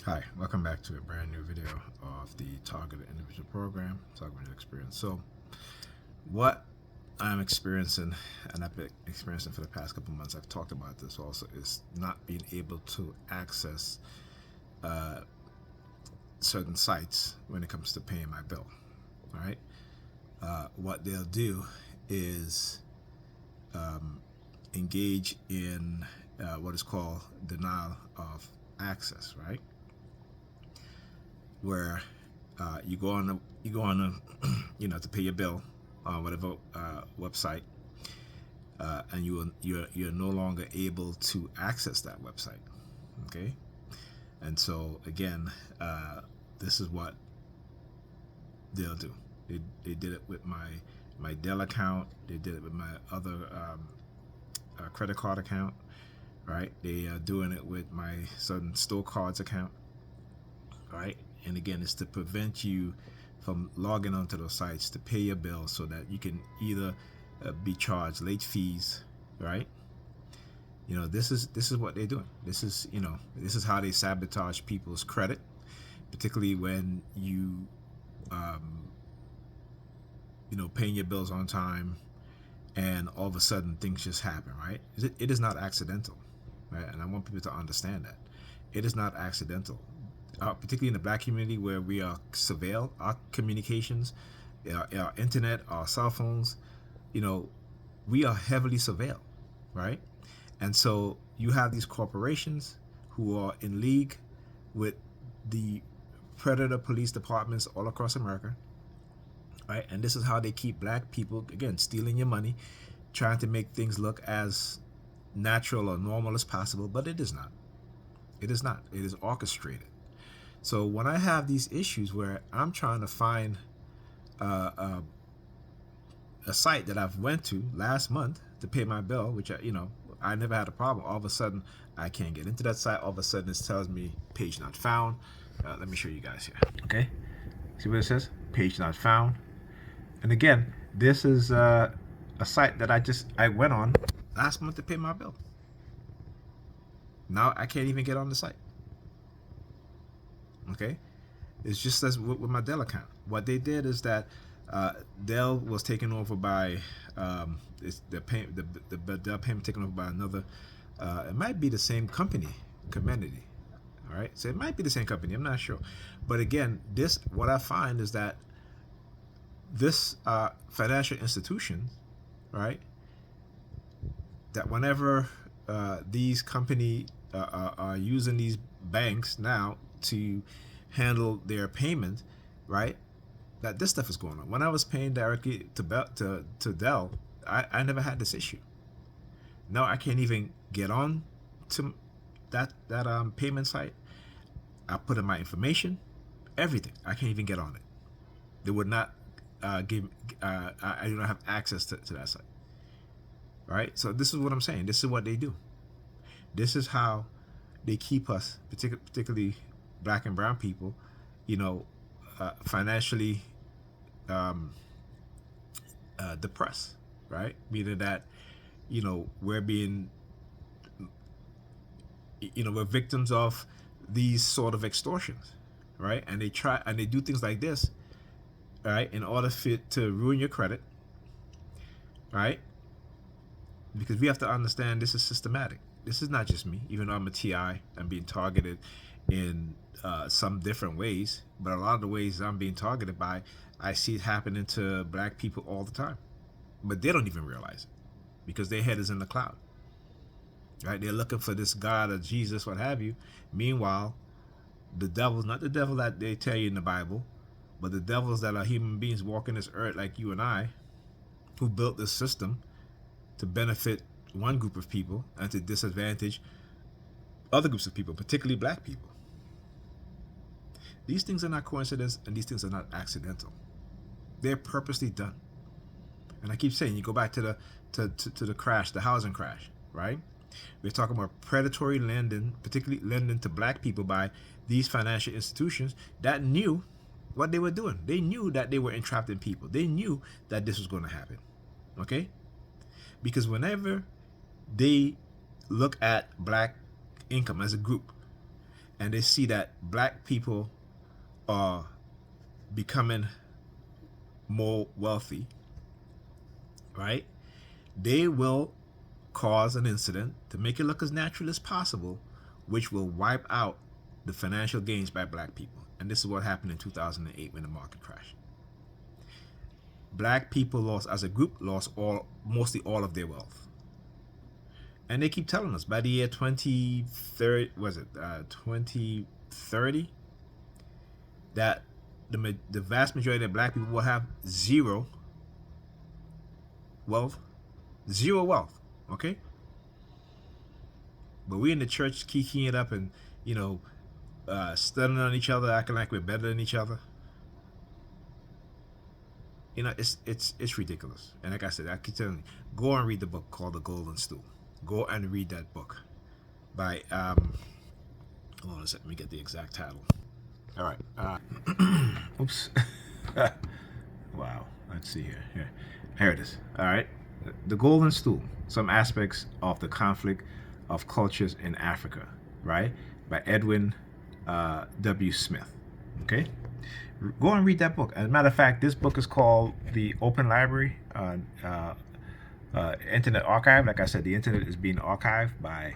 Hi, welcome back to a brand new video of the Targeted Individual Program, Targeted Experience. So, what I'm experiencing and I've been experiencing for the past couple months, I've talked about this also, is not being able to access uh, certain sites when it comes to paying my bill. All right. What they'll do is engage in what is called denial of access, right? Where you go on a, to pay your bill on whatever website, and you're no longer able to access that website. Okay, and so again, this is what they'll do. They did it with my Dell account. They did it with my other credit card account. Right? They are doing it with my certain store cards account. Right? And again, it's to prevent you from logging onto those sites to pay your bill so that you can either be charged late fees, right? This is what they're doing. This is how they sabotage people's credit, particularly when um, paying your bills on time, and all of a sudden things just happen, right? It is not accidental, right? And I want people to understand that it is not accidental. Particularly in the black community where we are surveilled, our communications, our internet, our cell phones, you know, we are heavily surveilled, right? And so you have these corporations who are in league with the predator police departments all across America, right? And this is how they keep black people, again, stealing your money, trying to make things look as natural or normal as possible, but it is not. It is not. It is orchestrated. So when I have these issues where I'm trying to find uh, uh, a site that I've went to last month to pay my bill, which I never had a problem. All of a sudden, I can't get into that site. All of a sudden, it tells me page not found. Let me show you guys here. Okay, see what it says? Page not found. And again, this is a site that I went on last month to pay my bill. Now I can't even get on the site. Okay, it's just as with my Dell account. What they did is that Dell was taken over by the Dell payment taken over by another. It might be the same company, Comenity. All right, so it might be the same company. I'm not sure, but again, this what I find is that this financial institution, right, that whenever these company are using these banks now to handle their payment, right? That this stuff is going on. When I was paying directly to Dell, I never had this issue. Now I can't even get on to that payment site. I put in my information, everything. I can't even get on it. They would not give. I do not have access to that site. Right. So this is what I'm saying. This is what they do. This is how they keep us, particularly black and brown people, financially um, depressed, right? Meaning that, we're being, we're victims of these sort of extortions, right? And they do things like this, right, in order to ruin your credit, right? Because we have to understand this is systematic. This is not just me. Even though I'm a TI, I'm being targeted in some different ways, but a lot of the ways I'm being targeted by, I see it happening to black people all the time, but they don't even realize it because their head is in the cloud, right? They're looking for this God or Jesus, what have you. Meanwhile, the devil's not the devil that they tell you in the Bible, but the devils that are human beings walking this earth like you and I, who built this system to benefit one group of people and to disadvantage other groups of people, particularly black people. These things are not coincidence, and these things are not accidental. They're purposely done. And I keep saying, you go back to the crash, the housing crash, right? We're talking about predatory lending, particularly lending to black people by these financial institutions that knew what they were doing. They knew that they were entrapping people. They knew that this was going to happen. Okay? Because whenever they look at black income as a group and they see that black people are becoming more wealthy, right? They will cause an incident to make it look as natural as possible, which will wipe out the financial gains by black people. And this is what happened in 2008 when the market crashed. Black people lost, as a group, lost mostly all of their wealth. And they keep telling us by the year 2030, 2030, that the vast majority of black people will have zero wealth. Zero wealth, okay? But we in the church kikiing it up and, studying on each other, acting like we're better than each other. It's ridiculous. And like I said, I keep telling you, go and read the book called The Golden Stool. Go and read that book by hold on a second, let me get the exact title. All right. Oops. Wow. Let's see here. Here it is. All right. The Golden Stool: Some Aspects of the Conflict of Cultures in Africa, right? By Edwin W. Smith. Okay? Go and read that book. As a matter of fact, this book is called The Open Library Internet Archive. Like I said, the internet is being archived by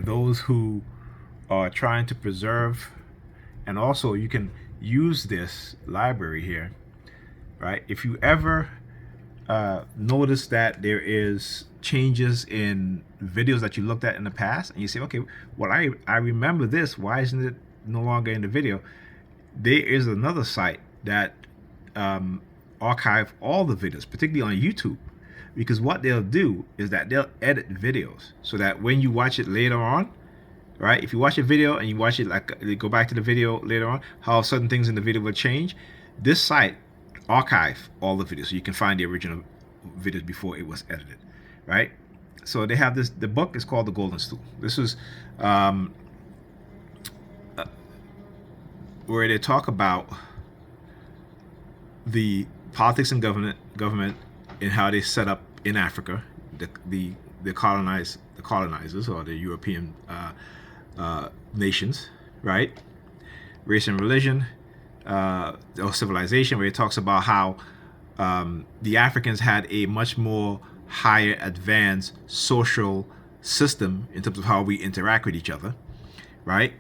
those who are trying to preserve, and also you can use this library here, right? If you ever notice that there is changes in videos that you looked at in the past, and you say, okay, well, I remember this, why isn't it no longer in the video? There is another site that archive all the videos, particularly on YouTube, because what they'll do is that they'll edit videos so that when you watch it later on, right, if you watch a video and you watch it, like you go back to the video later on, how certain things in the video will change, this site archive all the videos so you can find the original videos before it was edited, right? So they have this, the book is called The Golden Stool. This is where they talk about the politics and government and how they set up in Africa, the colonizers or the European nations, right? Race and religion, or civilization, where it talks about how the Africans had a much more higher advanced social system in terms of how we interact with each other, right?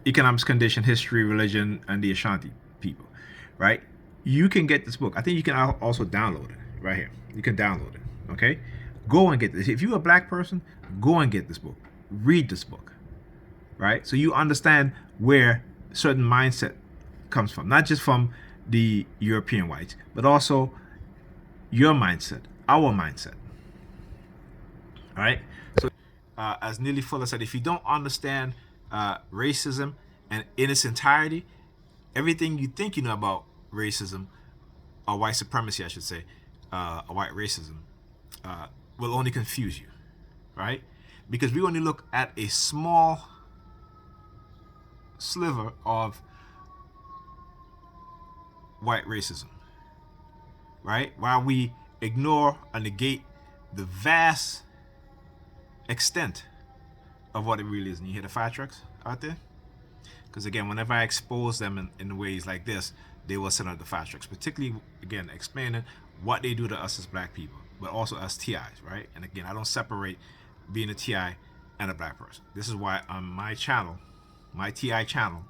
Economics, condition, history, religion, and the Ashanti people, right? You can get this book. I think you can also download it right here. You can download it, okay? Go and get this. If you're a black person, go and get this book. Read this book, right? So you understand where certain mindset comes from, not just from the European whites, but also your mindset, our mindset, all right? So as Neely Fuller said, if you don't understand racism and in its entirety, everything you think you know about racism, or white supremacy, I should say, or white racism, will only confuse you, right? Because we only look at a small sliver of white racism, right? While we ignore or negate the vast extent of what it really is. And you hear the fire trucks out there? Because again, whenever I expose them in ways like this, they will send out the fire trucks, particularly, again, explaining what they do to us as black people, but also as TIs, right? And again, I don't separate being a TI and a black person. This is why on my channel, my TI channel,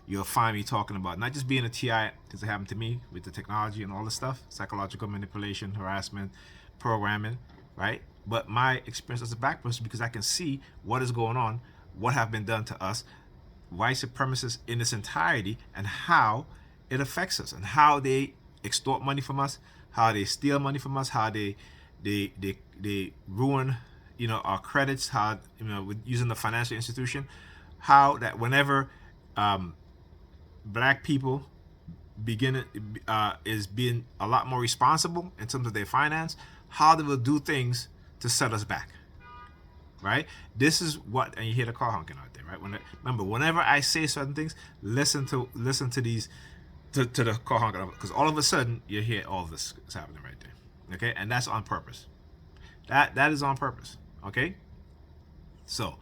you'll find me talking about not just being a TI, because it happened to me with the technology and all this stuff, psychological manipulation, harassment, programming, right? But my experience as a black person, because I can see what is going on, what have been done to us, white supremacists in its entirety, and how it affects us, and how they extort money from us, how they steal money from us, how they ruin, our credits, how, with using the financial institution, how that whenever black people is being a lot more responsible in terms of their finance, how they will do things to set us back, right? This is what, and you hear the car honking out there, right? Remember, whenever I say certain things, listen to these, to the car honking, because all of a sudden you hear all of this is happening right there, okay? And that's on purpose. That is on purpose, okay? So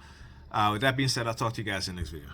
With that being said, I'll talk to you guys in the next video.